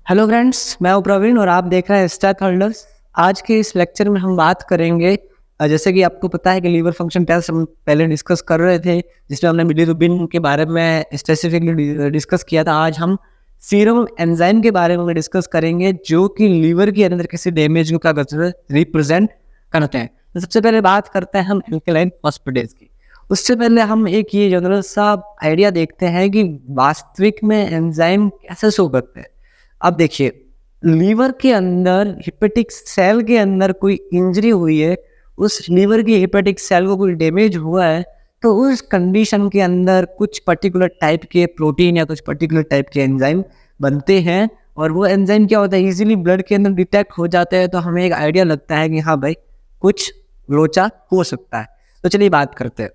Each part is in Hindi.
हेलो फ्रेंड्स, मैं हूं प्रवीण और आप देख रहे हैं स्टार होल्डर्स। आज के इस लेक्चर में हम बात करेंगे जैसे कि आपको पता है कि लीवर फंक्शन टेस्ट हम पहले डिस्कस कर रहे थे, जिसमें हमने बिलीरुबिन के बारे में स्पेसिफिकली डिस्कस किया था। आज हम सीरम एंजाइम के बारे में डिस्कस करेंगे, जो कि लीवर के अंदर किसी डैमेज को क्या करते हैं, रिप्रेजेंट करते हैं। तो सबसे पहले बात करते हैं हम एल्कलाइन फॉस्फेटेज की। उससे पहले हम एक ये जनरल सा आइडिया देखते हैं कि वास्तविक में एंजाइम कैसे शो करते हैं। अब देखिए, लीवर के अंदर हिपेटिक सेल के अंदर कोई इंजरी हुई है, उस लीवर की हिपेटिक सेल को कोई डैमेज हुआ है, तो उस कंडीशन के अंदर कुछ पर्टिकुलर टाइप के प्रोटीन या कुछ पर्टिकुलर टाइप के एंजाइम बनते हैं। और वो एंजाइम क्या होता है, इजीली ब्लड के अंदर डिटेक्ट हो जाते हैं। तो हमें एक आइडिया लगता है कि हाँ भाई, कुछ लोचा हो सकता है। तो चलिए बात करते हैं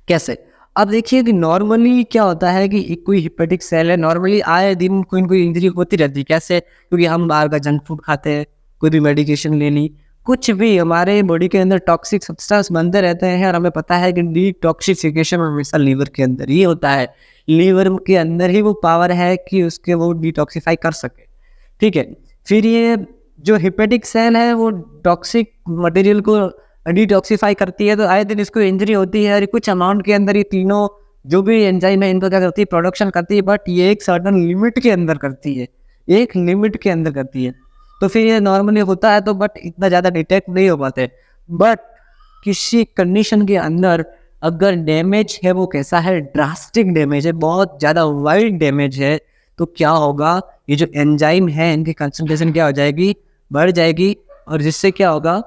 कैसे। अब देखिए कि नॉर्मली क्या होता है कि कोई हिपेटिक सेल है, नॉर्मली आए दिन कोई न कोई इंजरी होती रहती है। कैसे? क्योंकि हम बाहर का जंक फूड खाते हैं, कोई भी मेडिकेशन ले ली, कुछ भी हमारे बॉडी के अंदर टॉक्सिक सब्सटेंस बनते रहते हैं। और हमें पता है कि डिटॉक्सिफिकेशन हमेशा लीवर के अंदर ही होता है। लीवर के अंदर ही वो पावर है कि उसके वो डिटॉक्सिफाई कर सके। ठीक है, फिर ये जो हिपेटिक सेल है वो टॉक्सिक मटेरियल को डिटॉक्सिफाई करती है। तो आए दिन इसको इंजरी होती है और कुछ अमाउंट के अंदर ये तीनों जो भी एंजाइम है इनको क्या करती है, प्रोडक्शन करती है। बट ये एक सर्टन लिमिट के अंदर करती है, एक लिमिट के अंदर करती है। तो फिर ये नॉर्मली होता है तो बट इतना ज़्यादा डिटेक्ट नहीं हो पाते। बट किसी कंडीशन के अंदर अगर डैमेज है वो कैसा है, ड्रास्टिक डैमेज है, बहुत ज़्यादा वाइड डैमेज है, तो क्या होगा, ये जो एंजाइम है इनकी कंसंट्रेशन क्या हो जाएगी, बढ़ जाएगी। और जिससे क्या होगा,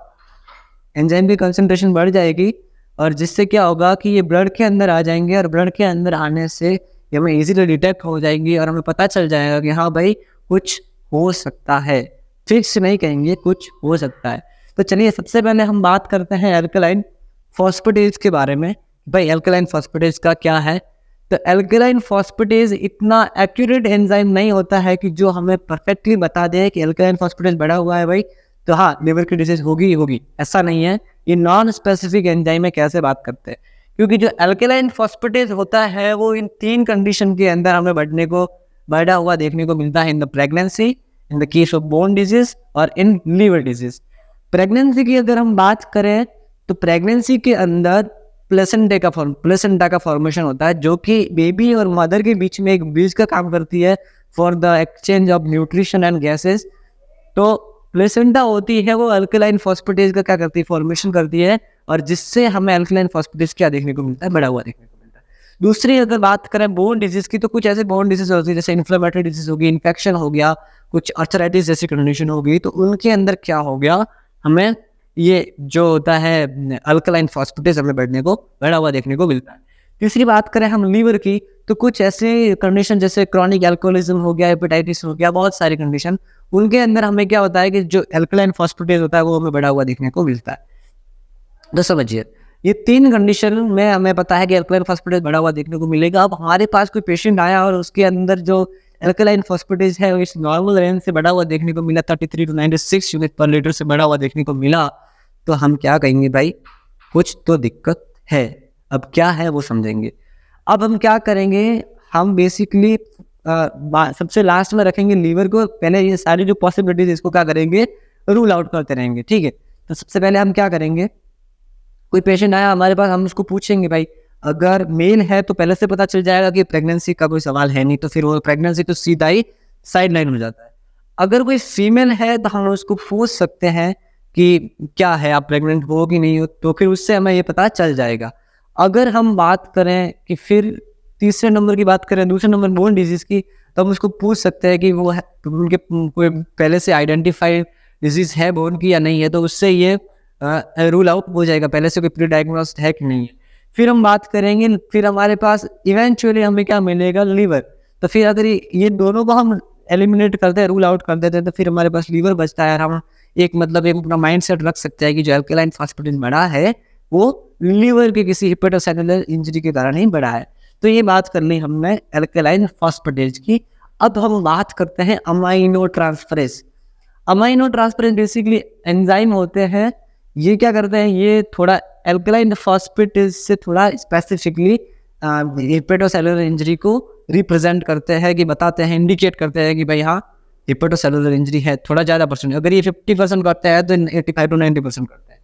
एंजाइम की कंसंट्रेशन बढ़ जाएगी और जिससे क्या होगा कि ये ब्लड के अंदर आ जाएंगे। और ब्लड के अंदर आने से ये हमें इजीली डिटेक्ट हो जाएंगी और हमें पता चल जाएगा कि हाँ भाई, कुछ हो सकता है। फिक्स नहीं कहेंगे, कुछ हो सकता है। तो चलिए सबसे पहले हम बात करते हैं एल्कलाइन फॉस्फेटेज के बारे में। भाई एल्कलाइन फॉस्फेटेज का क्या है? तो एल्कलाइन फॉस्फेटेज इतना एक्यूरेट एंजाइम नहीं होता है कि जो हमें परफेक्टली बता दे कि एल्कलाइन फॉस्फेटेज बढ़ा हुआ है भाई तो हाँ लिवर की डिजीज होगी ही होगी, ऐसा नहीं है। ये नॉन स्पेसिफिक एंजाइम में कैसे बात करते हैं, क्योंकि जो एल्कलाइन फॉस्फेटेज होता है वो इन तीन कंडीशन के अंदर हमें बढ़ा हुआ देखने को मिलता है। In the pregnancy, in the case of bone disease और इन लीवर डिजीज। प्रेगनेंसी की अगर हम बात करें तो प्रेगनेंसी के अंदर प्लेसेंटा का फॉर्मेशन होता है, जो कि बेबी और मदर के बीच में एक ब्रिज का काम करती है for the exchange of nutrition and gases. तो प्लेसेंटा होती है वो अल्कलाइन फॉस्फेटेज का क्या करती है, फॉर्मेशन करती है। और जिससे हमें अल्कलाइन फॉस्फेटेज क्या देखने को मिलता है, बढ़ा हुआ देखने को मिलता है। दूसरी अगर बात करें बोन डिजीज की, तो कुछ ऐसे बोन डिजीज होती है जैसे इन्फ्लेमेटरी डिजीज होगी, इन्फेक्शन हो गया, कुछ आर्थराइटिस जैसी कंडीशन होगी, तो उनके अंदर क्या हो गया, हमें ये जो होता है अल्कलाइन फॉस्फेटेज हमें बढ़ा हुआ देखने को मिलता है। तीसरी बात करें हम लीवर की, तो कुछ ऐसे कंडीशन जैसे क्रॉनिक एल्कोहलिज्म हो गया, हेपेटाइटिस हो गया, बहुत सारी कंडीशन, उनके अंदर हमें क्या होता है कि जो एल्कलाइन फॉस्फेटेज होता है वो हमें बढ़ा हुआ देखने को मिलता है। तो समझिए, ये तीन कंडीशन में हमें पता है कि एल्कलाइन फॉस्फेटेज बढ़ा हुआ देखने को मिलेगा। अब हमारे पास कोई पेशेंट आया और उसके अंदर जो एल्कलाइन फॉस्फेटेज है इस नॉर्मल रेंज से बढ़ा हुआ देखने को मिला, 33 to 96 यूनिट पर लीटर से बढ़ा हुआ देखने को मिला, तो हम क्या कहेंगे, भाई कुछ तो दिक्कत है। अब क्या है वो समझेंगे। अब हम क्या करेंगे, हम बेसिकली सबसे लास्ट में रखेंगे लीवर को। पहले ये सारी जो पॉसिबिलिटीज इसको क्या करेंगे, रूल आउट करते रहेंगे। ठीक है, तो सबसे पहले हम क्या करेंगे, कोई पेशेंट आया हमारे पास, हम उसको पूछेंगे भाई अगर मेल है तो पहले से पता चल जाएगा कि प्रेगनेंसी का कोई सवाल है नहीं, तो फिर वो प्रेगनेंसी तो सीधा ही साइड लाइन हो जाता है। अगर कोई फीमेल है तो हम उसको पूछ सकते हैं कि क्या है, आप प्रेग्नेंट हो कि नहीं हो, तो फिर उससे हमें ये पता चल जाएगा। अगर हम बात करें कि फिर तीसरे नंबर की बात करें, दूसरे नंबर बोन डिजीज़ की, तो हम उसको पूछ सकते हैं कि वो है उनके कोई पहले से आइडेंटिफाइड डिजीज़ है बोन की या नहीं है, तो उससे ये रूल आउट हो जाएगा पहले से कोई प्री डायग्नोस्ड है कि नहीं है। फिर हम बात करेंगे, फिर हमारे पास इवेंचुअली हमें क्या मिलेगा, लीवर। तो फिर अगर ये दोनों को हम एलिमिनेट करते हैं, रूल आउट कर देते हैं, तो फिर हमारे पास लीवर बचता है। हम एक अपना माइंड सेट रख सकते हैं कि जो एल्कलाइन फॉस्फेटेज बढ़ा है वो लीवर के किसी हिपेटोसेलुलर इंजरी के कारण ही बढ़ा है। तो ये बात कर ली हमने एल्कलाइन फॉस्फेटेज की। अब हम बात करते हैं amino transferase. Amino transferase basically enzyme होते हैं। ये क्या करते हैं, ये थोड़ा एल्कलाइन फॉस्फेटेज से थोड़ा स्पेसिफिकली हिपेटोसेलुलर इंजरी को रिप्रेजेंट करते हैं, कि बताते हैं, इंडिकेट करते हैं कि भाई हाँ हेपेटोसेलुलर इंजरी है थोड़ा ज़्यादा परसेंट, अगर ये 50% करता है तो 85 to 90% करता है।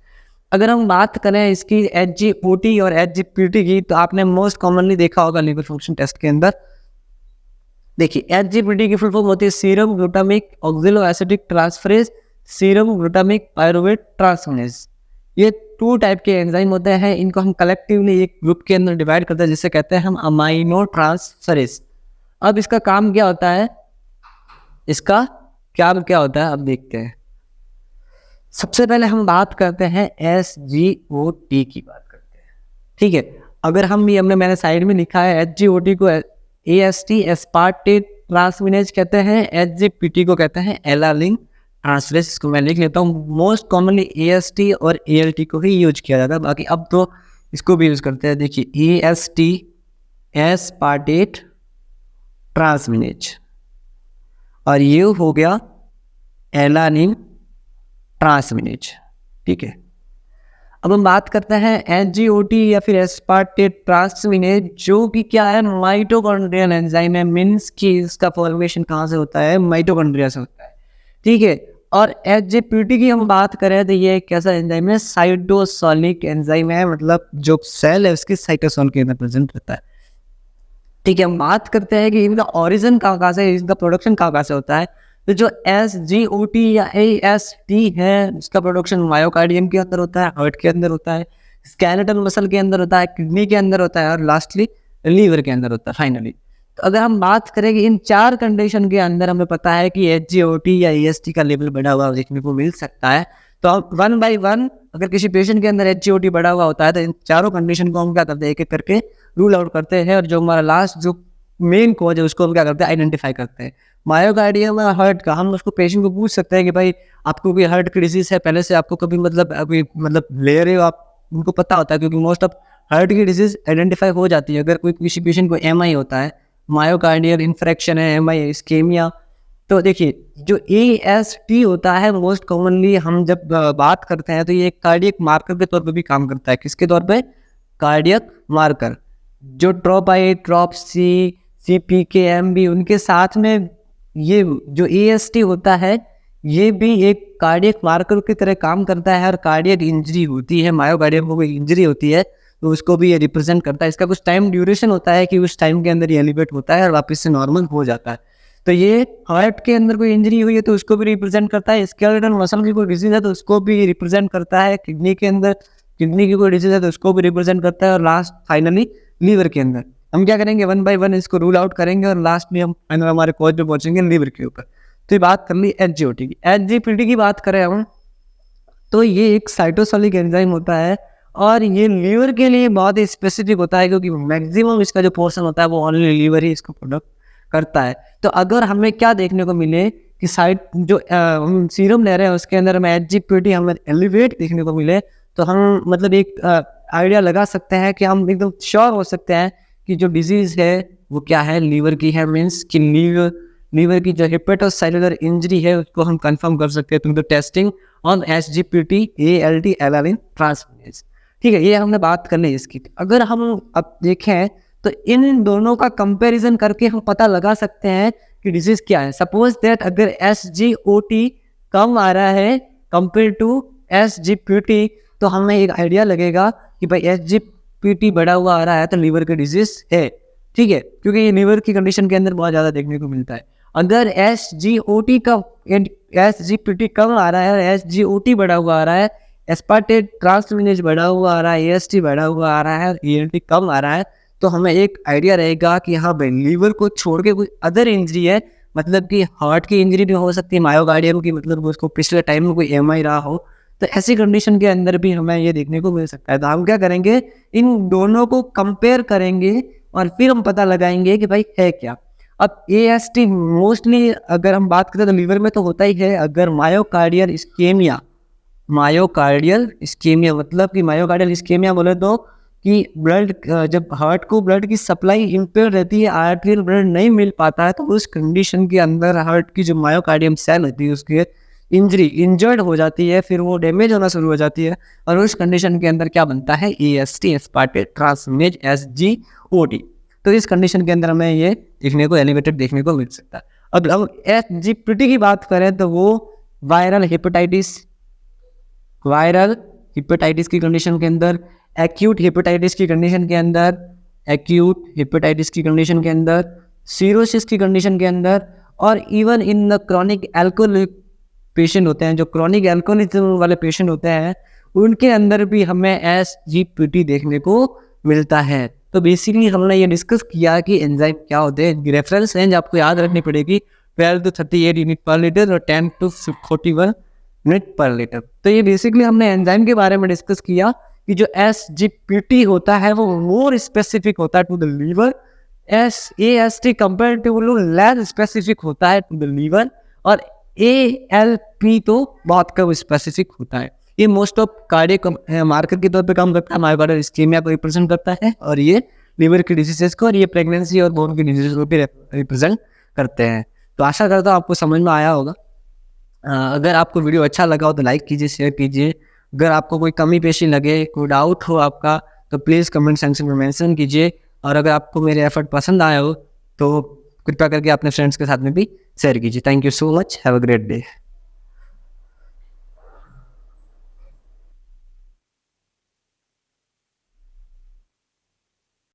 अगर हम बात करें इसकी SGOT और SGPT की, तो आपने मोस्ट कॉमनली देखा होगा लीवर फंक्शन टेस्ट के अंदर। देखिए SGPT की फुल फॉर्म होती है serum glutamic oxalo acidic transferase serum glutamic pyruvate transferase. ये 2 टाइप के एंजाइम होते हैं, इनको हम कलेक्टिवली एक ग्रुप के अंदर डिवाइड करते हैं जिसे कहते हैं हम अमाइनो ट्रांसफरेज। अब इसका काम क्या होता है, इसका काम क्या होता है अब देखते हैं। सबसे पहले हम बात करते हैं SGOT की बात करते हैं, ठीक है। अगर हम ये मैंने साइड में लिखा है SGOT को AST एस्पार्टेट ट्रांसमिनेज कहते हैं, SGPT को कहते हैं एलानिन ट्रांसफरेज। इसको मैं लिख लेता हूँ। मोस्ट कॉमनली AST और ALT को ही यूज किया जाता है, बाकी अब तो इसको भी यूज करते हैं। देखिए AST एस्पार्टेट ट्रांसमिनेज और ये हो गया एलानिन ट्रांसमिनेज, ठीक है। अब हम बात करते हैं SGOT या फिर एस्पार्टेट ट्रांसमिनेज, जो कि क्या है माइटोकॉन्ड्रियल एंजाइम है। मीन्स कि इसका फॉर्मेशन कहाँ से होता है, माइटोकॉन्ड्रिया से होता है, ठीक है। और SGPT की हम बात करें तो ये कैसा एंजाइम है, साइटोसोलिक एंजाइम है, मतलब जो सेल है उसकी साइटोसोल के अंदर प्रेजेंट रहता है, ठीक है। हम बात करते हैं कि इनका ओरिजिन कहाँ से, इनका प्रोडक्शन कहाँ से होता है। तो जो SGOT या AST है उसका प्रोडक्शन मायोकार्डियम के अंदर होता है, हार्ट के अंदर होता है, स्केलेटल मसल के अंदर होता है, किडनी के अंदर होता है और लास्टली लीवर के अंदर होता है फाइनली। तो अगर हम बात करें कि इन 4 कंडीशन के अंदर हमें पता है कि SGOT या AST का लेवल बढ़ा हुआ देखने को मिल सकता है, तो अब 1 by 1 अगर किसी पेशेंट के अंदर SGOT बढ़ा हुआ होता है तो इन चारों कंडीशन को हम क्या करते हैं, एक एक करके रूल आउट करते हैं और जो हमारा लास्ट जो मेन कॉज है उसको हम क्या करते हैं, आइडेंटिफाई करते हैं। मायोकार्डियम या हार्ट का हम उसको पेशेंट को पूछ सकते हैं कि भाई आपको कोई हार्ट की डिजीज है पहले से, आपको कभी मतलब ले रहे हो आप, उनको पता होता है क्योंकि मोस्ट ऑफ हार्ट की डिजीज आइडेंटिफाई हो जाती है। अगर कोई किसी पेशेंट को MI होता है, मायोकार्डियल इन्फ्रेक्शन है, MI इस्केमिया, तो देखिए जो AST होता है मोस्ट कॉमनली हम जब बात करते हैं तो ये एक कार्डियक मार्कर के तौर पर भी काम करता है। किसके तौर पर, कार्डियक मार्कर। जो ट्रॉप-I, ट्रॉप-C, CPK-MB उनके साथ में ये जो AST होता है ये भी एक कार्डियक मार्कर की तरह काम करता है। और कार्डियक इंजरी होती है, मायोकार्डियम को कोई इंजरी होती है तो उसको भी ये रिप्रेजेंट करता है। इसका कुछ टाइम ड्यूरेशन होता है कि उस टाइम के अंदर ये एलिवेट होता है और वापस से नॉर्मल हो जाता है। तो ये हार्ट के अंदर कोई इंजरी हुई है तो उसको भी रिप्रेजेंट करता है, स्केलेटल मसल की कोई डिजीज है तो उसको भी रिप्रेजेंट करता है, किडनी के अंदर किडनी की कोई डिजीज है तो उसको भी रिप्रेजेंट करता है, और लास्ट फाइनली लीवर के अंदर हम क्या करेंगे, 1 by 1 इसको रूल आउट करेंगे और लास्ट में हम फाइनल हमारे कॉज पे पहुंचेंगे लीवर के ऊपर। तो ये बात कर ली SGOT की। SGPT की बात करें हम तो ये एक साइटोसोलिक एंजाइम होता है और ये लीवर के लिए बहुत ही स्पेसिफिक होता है क्योंकि मैक्सिमम इसका जो पोर्शन होता है वो ओनली लीवर ही इसको प्रोडक्ट करता है। तो अगर हमें क्या देखने को मिले कि साइट जो हम सीरम ले रहे हैं उसके अंदर हमें SGPT हमें एलिवेट देखने को मिले, तो हम मतलब एक आइडिया लगा सकते हैं कि हम एकदम श्योर हो सकते हैं कि जो डिजीज़ है वो क्या है, लीवर की है। मीन्स कि लीवर की जो हेपेटोसेलुलर इंजरी है उसको हम कंफर्म कर सकते हैं through the testing on SGPT ALT alanine transferase, ठीक है। ये हमने बात कर ली इसकी। अगर हम अब देखें तो इन दोनों का कंपैरिजन करके हम पता लगा सकते हैं कि डिजीज क्या है। सपोज दैट अगर SGOT कम आ रहा है कंपेयर टू SGPT तो हमें एक आइडिया लगेगा कि भाई SGPT बढ़ा हुआ आ रहा है तो लीवर की डिजीज है, ठीक है, क्योंकि ये लीवर की कंडीशन के अंदर बहुत ज़्यादा देखने को मिलता है। अगर SGPT कम आ रहा है और SGOT बढ़ा हुआ आ रहा है, एस्पार्टेट ट्रांसमिनेज बढ़ा हुआ आ रहा है, AST बढ़ा हुआ आ रहा है और ALT कम आ रहा है, तो हमें एक आइडिया रहेगा कि हाँ भाई लीवर को छोड़ के कोई अदर इंजरी है, मतलब कि हार्ट की इंजरी भी हो सकती है, मायोकार्डियम की, मतलब उसको पिछले टाइम में कोई MI रहा हो, तो ऐसी कंडीशन के अंदर भी हमें ये देखने को मिल सकता है। तो हम क्या करेंगे, इन दोनों को कंपेयर करेंगे और फिर हम पता लगाएंगे कि भाई है क्या। अब AST मोस्टली अगर हम बात करें तो लीवर में तो होता ही है। अगर मायोकार्डियल इस्केमिया मतलब कि मायोकार्डियल इस्केमिया बोले तो कि ब्लड जब हार्ट को ब्लड की सप्लाई इम्पेयर रहती है, आर्टियल ब्लड नहीं मिल पाता है, तो उस कंडीशन के अंदर हार्ट की जो मायोकार्डियम सेल होती है उसकी इंजर्ड हो जाती है, फिर वो डैमेज होना शुरू हो जाती है और उस कंडीशन के अंदर क्या बनता है, AST एस्पार्टेट ट्रांसमिनेज SGOT। तो इस कंडीशन के अंदर हमें ये देखने को एलिवेटेड देखने को मिल सकता है। अब हम SGPT की बात करें तो वो वायरल हेपेटाइटिस की कंडीशन के अंदर, एक्यूट हेपेटाइटिस की कंडीशन के अंदर, सीरोसिस की कंडीशन के अंदर, और even in the chronic alcoholic patient होते हैं, जो क्रॉनिक एल्कोहलिज्म वाले पेशेंट होते हैं, उनके अंदर भी हमें SGPT देखने को मिलता है। तो बेसिकली हमने ये डिस्कस किया कि एंजाइम क्या होते हैं। रेफरेंस रेंज आपको याद रखनी पड़ेगी, 12 to 38 यूनिट पर लीटर और 10 to 41 यूनिट पर लीटर। तो ये बेसिकली हमने एंजाइम के बारे में डिस्कस किया कि जो SGPT होता है वो मोर स्पेसिफिक होता है to the liver, AST comparatively less specific होता है टू द लीवर, और ALP तो बहुत कम स्पेसिफिक होता है। ये मोस्ट ऑफ कार्डियक मार्कर के तौर पे काम करता है, मायोकार्डियल इस्कीमिया को रिप्रेजेंट करता है, और ये लीवर की डिजीजेस को और ये प्रेगनेंसी और बोन की डिजीज को भी रिप्रेजेंट करते हैं। तो आशा करता हूँ आपको समझ में आया होगा। अगर आपको वीडियो अच्छा लगा हो तो लाइक कीजिए, शेयर कीजिए। अगर आपको कोई कमी पेशी लगे, कोई डाउट हो आपका, तो प्लीज़ कमेंट सेक्शन में मेंशन कीजिए। और अगर आपको मेरे एफर्ट पसंद आया हो तो कृपया करके अपने फ्रेंड्स के साथ में भी शेयर कीजिए। Thank you so much, have a great day.